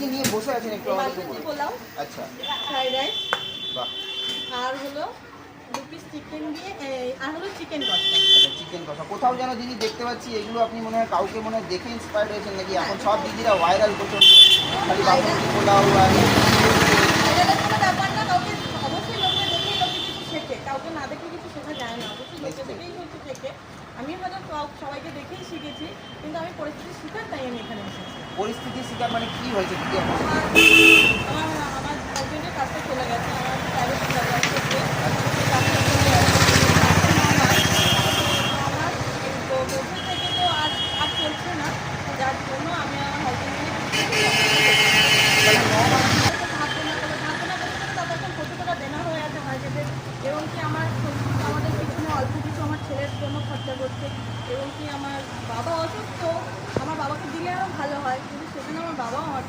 কি নিয়ে বসে আছেন একটু আমাদেরকে বলুন। পোলাও, আচ্ছা, ফ্রাইড রাইস, বাহ। আর হলো 2 পিস চিকেন দিয়ে আর হলো চিকেন কষা। আচ্ছা, চিকেন কষা। কোথাও যেন দিদি দেখতে পাচ্ছি এগুলো আপনি মনে হয় কাউকে মনে হয় দেখে ইন্সপায়ার্ড হয়েছেন নাকি? এখন সব দিদিরা ভাইরাল প্রচন্ড, খালি বাসমতি পোলাও আর ভাইরালের কোনো ব্যাপার না, কাউকে অবশ্যই লোকে দেখেই লোকে কিছু শেখে, কাউকে না দেখে কিছু শেখা যায় না, অবশ্যই লোকে দেখেই হচ্ছে শেখে। আমি হয়তো সবাইকে দেখেই শিখেছি, কিন্তু আমি পরিস্থিতির শিকার, তাই আমি এখানে এসেছি। পরিস্থিতির শিকার মানে কি হয়েছে দিদি এখন? আমার হাজবেন্ডের কাজটা চলে গেছে, আমার প্রাইভেট জায়গায় থেকে কাজটা চলে গেছে। আমার বছর থেকে তো আর চলছে না, যার জন্য আমি আমার হাজবেন্ডকে তাহলে 9 মাস থাকবে না ততক্ষণ প্রচুর টাকা দেনা হয়ে আছে মার্কেটে, এবং কি আমাদের পিছনে অল্প কিছু আমার ছেলের জন্য খরচা করছে, এবং কি আমার বাবা অসুস্থ, আমার বাবাকে দিলে আরও ভালো হয়, কিন্তু সেখানে আমার বাবাও আমার